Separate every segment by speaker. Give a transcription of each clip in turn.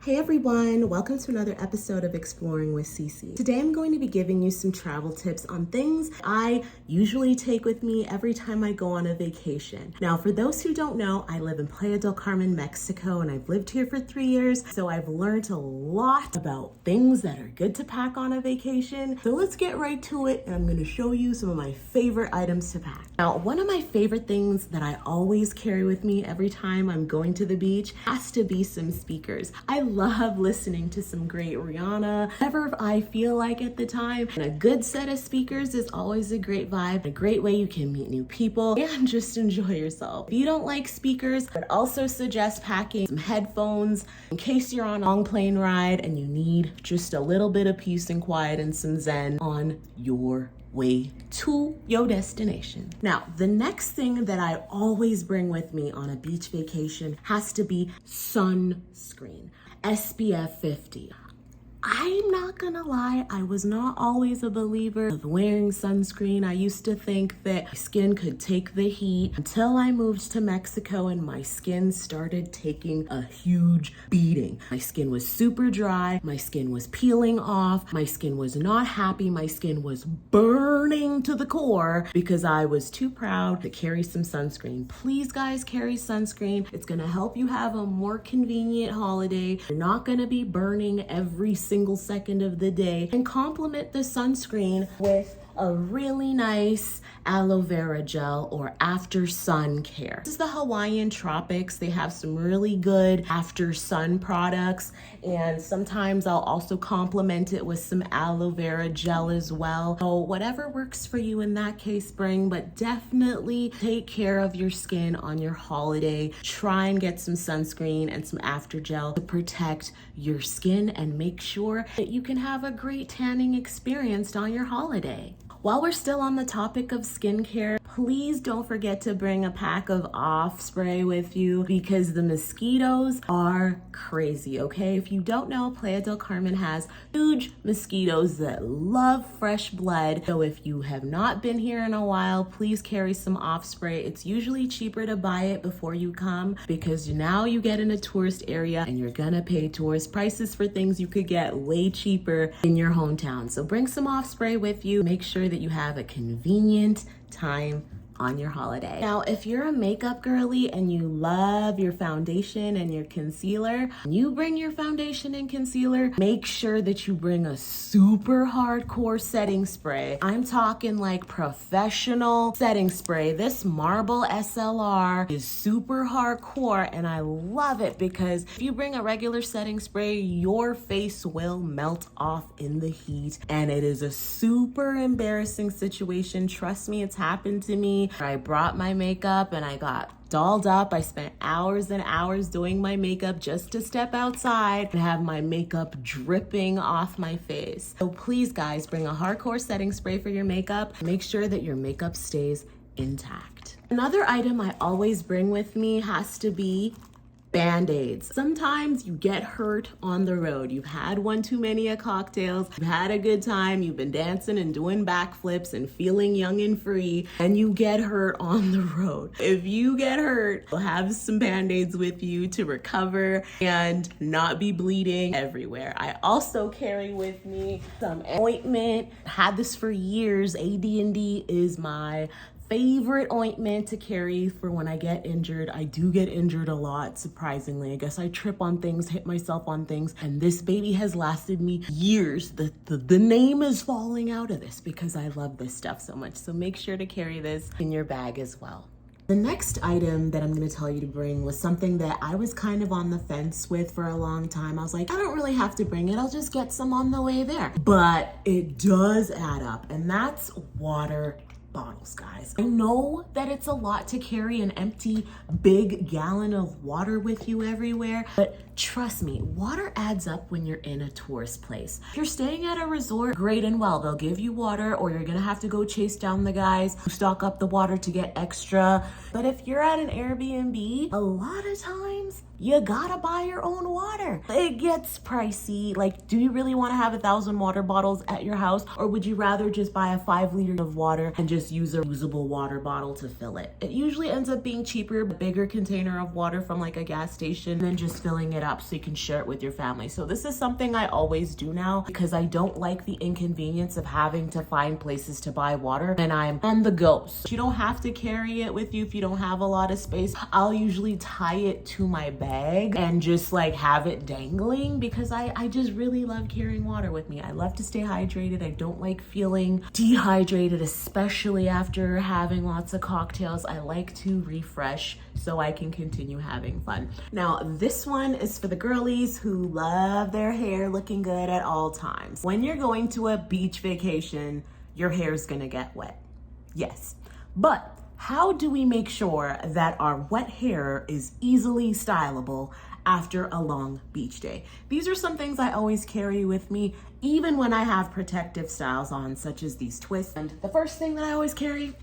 Speaker 1: Hey everyone, welcome to another episode of Exploring with Cece. Today I'm going to be giving you some travel tips on things I usually take with me every time I go on a vacation. Now, for those who don't know, I live in Playa del Carmen, Mexico, and I've lived here for 3 years, so I've learned a lot about things that are good to pack on a vacation. So let's get right to it, and I'm going to show you some of my favorite items to pack. Now, one of my favorite things that I always carry with me every time I'm going to the beach has to be some speakers. I love listening to some great Rihanna, whatever I feel like at the time. And a good set of speakers is always a great vibe, a great way you can meet new people and just enjoy yourself. If you don't like speakers, I'd also suggest packing some headphones in case you're on a long plane ride and you need just a little bit of peace and quiet and some zen on your way to your destination. Now, the next thing that I always bring with me on a beach vacation has to be sunscreen. SPF 50. I'm not gonna lie, I was not always a believer of wearing sunscreen. I used to think that my skin could take the heat until I moved to Mexico and my skin started taking a huge beating. My skin was super dry, my skin was peeling off, my skin was not happy, my skin was burning to the core because I was too proud to carry some sunscreen. Please guys, carry sunscreen. It's gonna help you have a more convenient holiday. You're not gonna be burning every single second of the day, and complement the sunscreen with a really nice aloe vera gel or after sun care. This is the Hawaiian tropics. They have some really good after sun products, and sometimes I'll also complement it with some aloe vera gel as well. So whatever works for you in that case, bring, but definitely take care of your skin on your holiday. Try and get some sunscreen and some after gel to protect your skin and make sure that you can have a great tanning experience on your holiday. While we're still on the topic of skincare, please don't forget to bring a pack of off spray with you because the mosquitoes are crazy, okay? If you don't know, Playa del Carmen has huge mosquitoes that love fresh blood. So if you have not been here in a while, please carry some off spray. It's usually cheaper to buy it before you come because now you get in a tourist area and you're gonna pay tourist prices for things you could get way cheaper in your hometown. So bring some off spray with you. Make sure that you have a convenient time on your holiday. Now, if you're a makeup girly and you love your foundation and your concealer, you bring your foundation and concealer, make sure that you bring a super hardcore setting spray. I'm talking like professional setting spray. This Marble SLR is super hardcore and I love it because if you bring a regular setting spray, your face will melt off in the heat and it is a super embarrassing situation. Trust me, it's happened to me. I brought my makeup and I got dolled up. I spent hours and hours doing my makeup just to step outside and have my makeup dripping off my face. So please guys, bring a hardcore setting spray for your makeup. Make sure that your makeup stays intact. Another item I always bring with me has to be Band-Aids. Sometimes you get hurt on the road. You've had one too many of cocktails, you've had a good time, you've been dancing and doing backflips and feeling young and free, and you get hurt on the road. If you get hurt, you'll have some Band-Aids with you to recover and not be bleeding everywhere. I also carry with me some ointment. Had this for years. AD&D is my favorite ointment to carry for when I get injured. I do get injured a lot, surprisingly. I guess I trip on things, hit myself on things, and this baby has lasted me years. The name is falling out of this because I love this stuff so much. So make sure to carry this in your bag as well. The next item that I'm going to tell you to bring was something that I was kind of on the fence with for a long time. I was like, I don't really have to bring it. I'll just get some on the way there. But it does add up, and that's water bottles, guys. I know that it's a lot to carry an empty big gallon of water with you everywhere, but trust me, water adds up when you're in a tourist place. If you're staying at a resort, great and well, they'll give you water, or you're gonna have to go chase down the guys who stock up the water to get extra. But if you're at an Airbnb, a lot of times you gotta buy your own water. It gets pricey. Like, do you really want to have 1,000 water bottles at your house, or would you rather just buy a 5 liter of water and just use a reusable water bottle to fill it? It usually ends up being cheaper, a bigger container of water from like a gas station, than just filling it up so you can share it with your family. So this is something I always do now because I don't like the inconvenience of having to find places to buy water and I'm on the go. So you don't have to carry it with you if you don't have a lot of space. I'll usually tie it to my bag and just like have it dangling because I just really love carrying water with me. I love to stay hydrated. I don't like feeling dehydrated, especially after having lots of cocktails. I like to refresh so I can continue having fun. Now, this one is for the girlies who love their hair looking good at all times. When you're going to a beach vacation, your hair's gonna get wet. Yes, but how do we make sure that our wet hair is easily stylable after a long beach day? These are some things I always carry with me, even when I have protective styles on, such as these twists. And the first thing that I always carry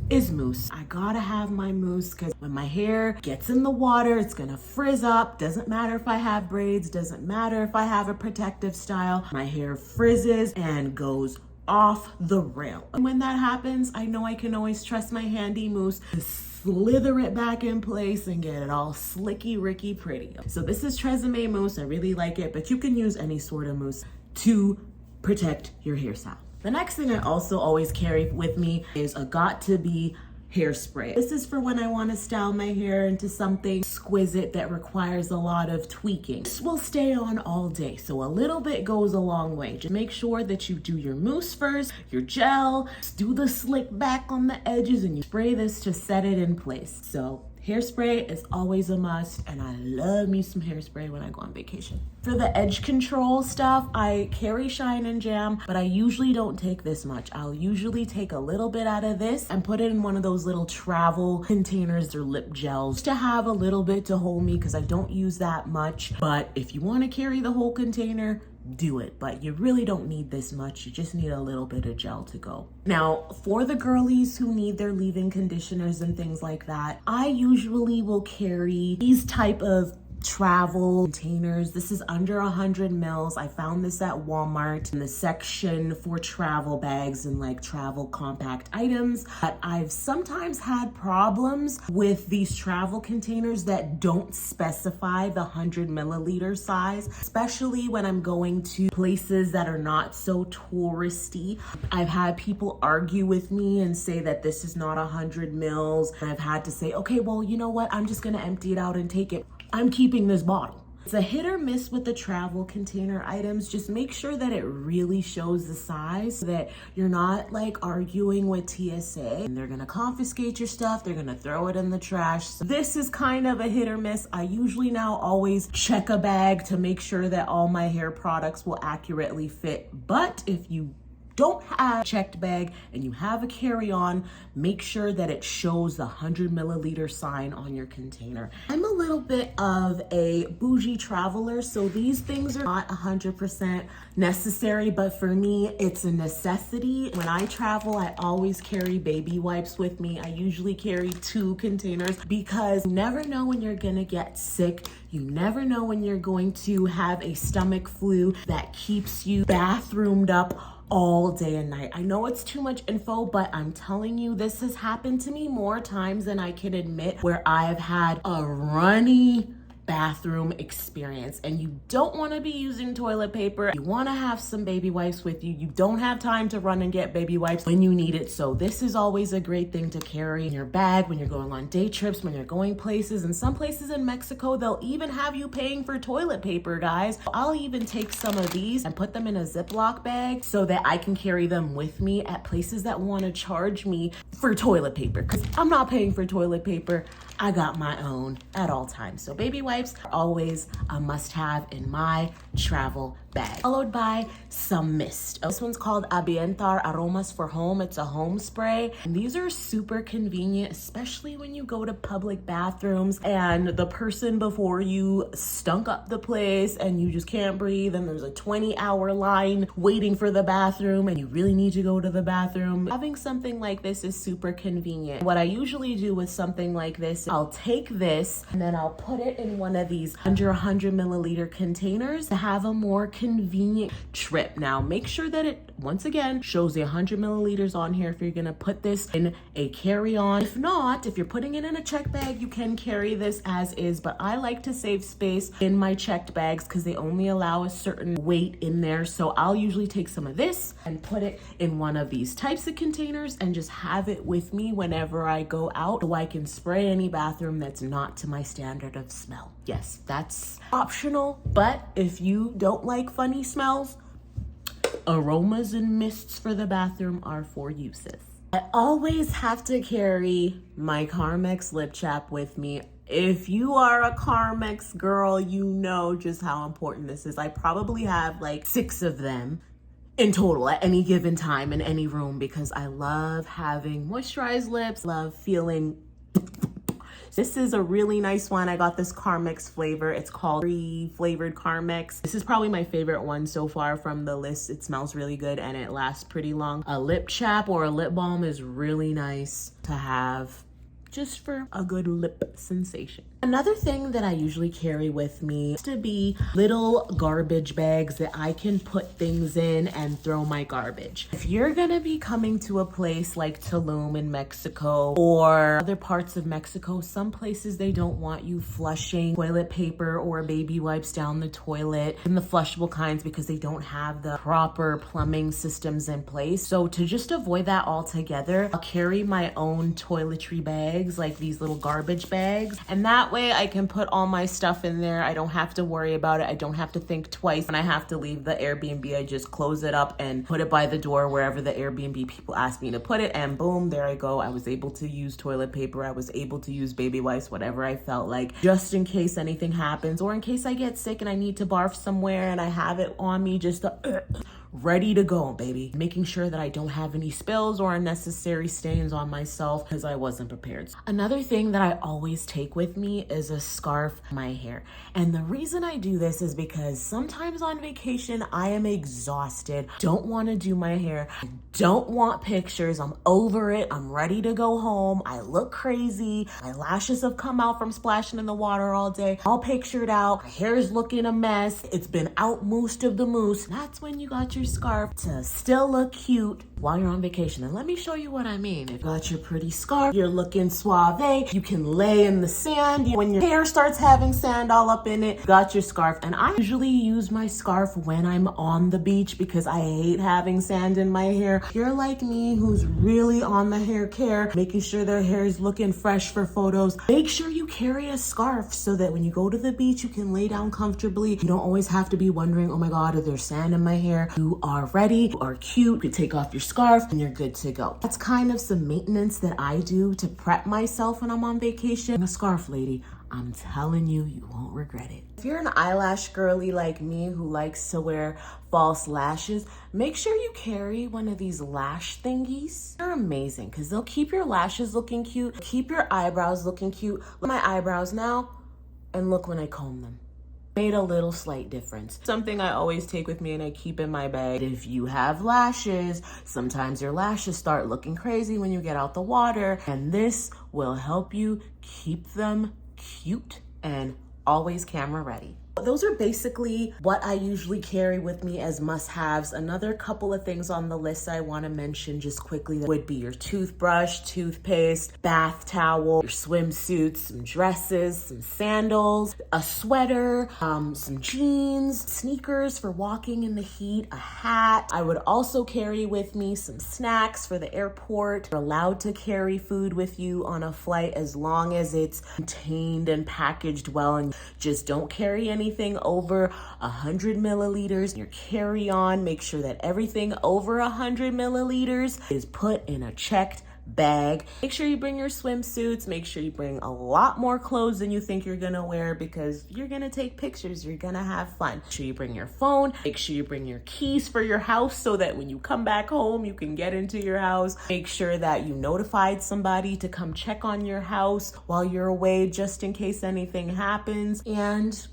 Speaker 1: is mousse. I gotta have my mousse because when my hair gets in the water, it's gonna frizz up. Doesn't matter if I have braids, doesn't matter if I have a protective style. My hair frizzes and goes off the rail. And when that happens, I know I can always trust my handy mousse to slither it back in place and get it all slicky, ricky, pretty. So this is Tresemme mousse. I really like it, but you can use any sort of mousse to protect your hairstyle. The next thing I also always carry with me is a Got2b hairspray. This is for when I want to style my hair into something exquisite that requires a lot of tweaking. This will stay on all day, so a little bit goes a long way. Just make sure that you do your mousse first, your gel, do the slick back on the edges, and you spray this to set it in place. So hairspray is always a must, and I love me some hairspray when I go on vacation. For the edge control stuff, I carry Shine and Jam, but I usually don't take this much. I'll usually take a little bit out of this and put it in one of those little travel containers or lip gels to have a little bit to hold me because I don't use that much. But if you want to carry the whole container, do it, but you really don't need this much. You just need a little bit of gel to go. Now, for the girlies who need their leave-in conditioners and things like that, I usually will carry these type of travel containers. This is under 100 mils. I found this at Walmart in the section for travel bags and like travel compact items. But I've sometimes had problems with these travel containers that don't specify the 100 milliliter size, especially when I'm going to places that are not so touristy. I've had people argue with me and say that this is not 100 mils. And I've had to say, okay, well, you know what? I'm just gonna empty it out and take it. I'm keeping this bottle. It's a hit or miss with the travel container items. Just make sure that it really shows the size so that you're not like arguing with TSA and they're gonna confiscate your stuff. They're gonna throw it in the trash. So this is kind of a hit or miss. I usually now always check a bag to make sure that all my hair products will accurately fit. But if you don't have a checked bag and you have a carry-on, make sure that it shows the 100 milliliter sign on your container. I'm a little bit of a bougie traveler, so these things are not 100% necessary, but for me, it's a necessity. When I travel, I always carry baby wipes with me. I usually carry 2 containers because you never know when you're gonna get sick. You never know when you're going to have a stomach flu that keeps you bathroomed up all day and night. I know it's too much info, but I'm telling you, this has happened to me more times than I can admit where I've had a runny bathroom experience, and you don't want to be using toilet paper. You want to have some baby wipes with you. You don't have time to run and get baby wipes when you need it. So this is always a great thing to carry in your bag when you're going on day trips, when you're going places. And some places in Mexico, they'll even have you paying for toilet paper, guys. I'll even take some of these and put them in a Ziploc bag so that I can carry them with me at places that want to charge me for toilet paper, because I'm not paying for toilet paper. I got my own at all times. So baby wipes are always a must-have in my travel bag, followed by some mist. This one's called Ambientar Aromas for Home. It's a home spray. And these are super convenient, especially when you go to public bathrooms and the person before you stunk up the place and you just can't breathe and there's a 20-hour line waiting for the bathroom and you really need to go to the bathroom. Having something like this is super convenient. What I usually do with something like this, I'll take this and then I'll put it in one of these under 100 milliliter containers to have a more convenient trip. Now, make sure that it, once again, shows the 100 milliliters on here if you're gonna put this in a carry-on. If not, if you're putting it in a check bag, you can carry this as is, but I like to save space in my checked bags because they only allow a certain weight in there. So I'll usually take some of this and put it in one of these types of containers and just have it with me whenever I go out so I can spray any bathroom that's not to my standard of smell. Yes, that's optional, but if you don't like funny smells, aromas and mists for the bathroom are for uses. I always have to carry my Carmex lip chap with me. If you are a Carmex girl, you know just how important this is. I probably have like 6 of them in total at any given time in any room because I love having moisturized lips, love feeling. This is a really nice one. I got this Carmex flavor. It's called Free Flavored Carmex. This is probably my favorite one so far from the list. It smells really good and it lasts pretty long. A lip chap or a lip balm is really nice to have just for a good lip sensation. Another thing that I usually carry with me is to be little garbage bags that I can put things in and throw my garbage. If you're gonna be coming to a place like Tulum in Mexico or other parts of Mexico, some places they don't want you flushing toilet paper or baby wipes down the toilet in the flushable kinds because they don't have the proper plumbing systems in place. So to just avoid that altogether, I'll carry my own toiletry bags, like these little garbage bags, and that way I can put all my stuff in there. I don't have to worry about it. I don't have to think twice when I have to leave the Airbnb. I just close it up and put it by the door wherever the Airbnb people ask me to put it, and boom, there I go. I was able to use toilet paper. I was able to use baby wipes, whatever I felt like, just in case anything happens or in case I get sick and I need to barf somewhere and I have it on me just to ready to go, baby. Making sure that I don't have any spills or unnecessary stains on myself because I wasn't prepared. Another thing that I always take with me is a scarf for my hair. And the reason I do this is because sometimes on vacation, I am exhausted, don't want to do my hair, I don't want pictures, I'm over it, I'm ready to go home, I look crazy, my lashes have come out from splashing in the water all day, all pictured out, my hair is looking a mess, it's been out most of the mousse. That's when you got your scarf to still look cute while you're on vacation. And let me show you what I mean. If you got your pretty scarf, you're looking suave, you can lay in the sand. When your hair starts having sand all up in it, you got your scarf. And I usually use my scarf when I'm on the beach because I hate having sand in my hair. If you're like me, who's really on the hair care, making sure their hair is looking fresh for photos, make sure you carry a scarf so that when you go to the beach, you can lay down comfortably. You don't always have to be wondering, oh my God, is there sand in my hair? You are ready, you are cute, you take off your scarf and you're good to go. That's kind of some maintenance that I do to prep myself when I'm on vacation. A scarf, lady, I'm telling you, you won't regret it. If you're an eyelash girly like me who likes to wear false lashes, make sure you carry one of these lash thingies. They're amazing because they'll keep your lashes looking cute, keep your eyebrows looking cute. Look at my eyebrows now and look when I comb them. Made a little slight difference. Something I always take with me and I keep in my bag. If you have lashes, sometimes your lashes start looking crazy when you get out the water, and this will help you keep them cute and always camera ready. Those are basically what I usually carry with me as must-haves. Another couple of things on the list I want to mention just quickly would be your toothbrush, toothpaste, bath towel, your swimsuits, some dresses, some sandals, a sweater, some jeans, sneakers for walking in the heat, a hat. I would also carry with me some snacks for the airport. You're allowed to carry food with you on a flight as long as it's contained and packaged well, and just don't carry anything over 100 milliliters. Your carry-on, make sure that everything over 100 milliliters is put in a checked bag. Make sure you bring your swimsuits. Make sure you bring a lot more clothes than you think you're gonna wear because you're gonna take pictures, you're gonna have fun. Make sure you bring your phone. Make sure you bring your keys for your house so that when you come back home, you can get into your house. Make sure that you notified somebody to come check on your house while you're away just in case anything happens. And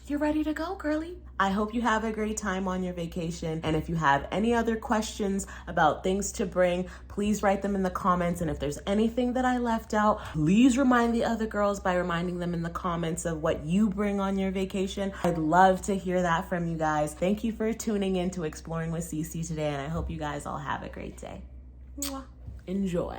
Speaker 1: you're ready to go, girly. I hope you have a great time on your vacation. And if you have any other questions about things to bring, please write them in the comments. And if there's anything that I left out, please remind the other girls by reminding them in the comments of what you bring on your vacation. I'd love to hear that from you guys. Thank you for tuning in to Exploring with Cece today. And I hope you guys all have a great day. Mwah. Enjoy.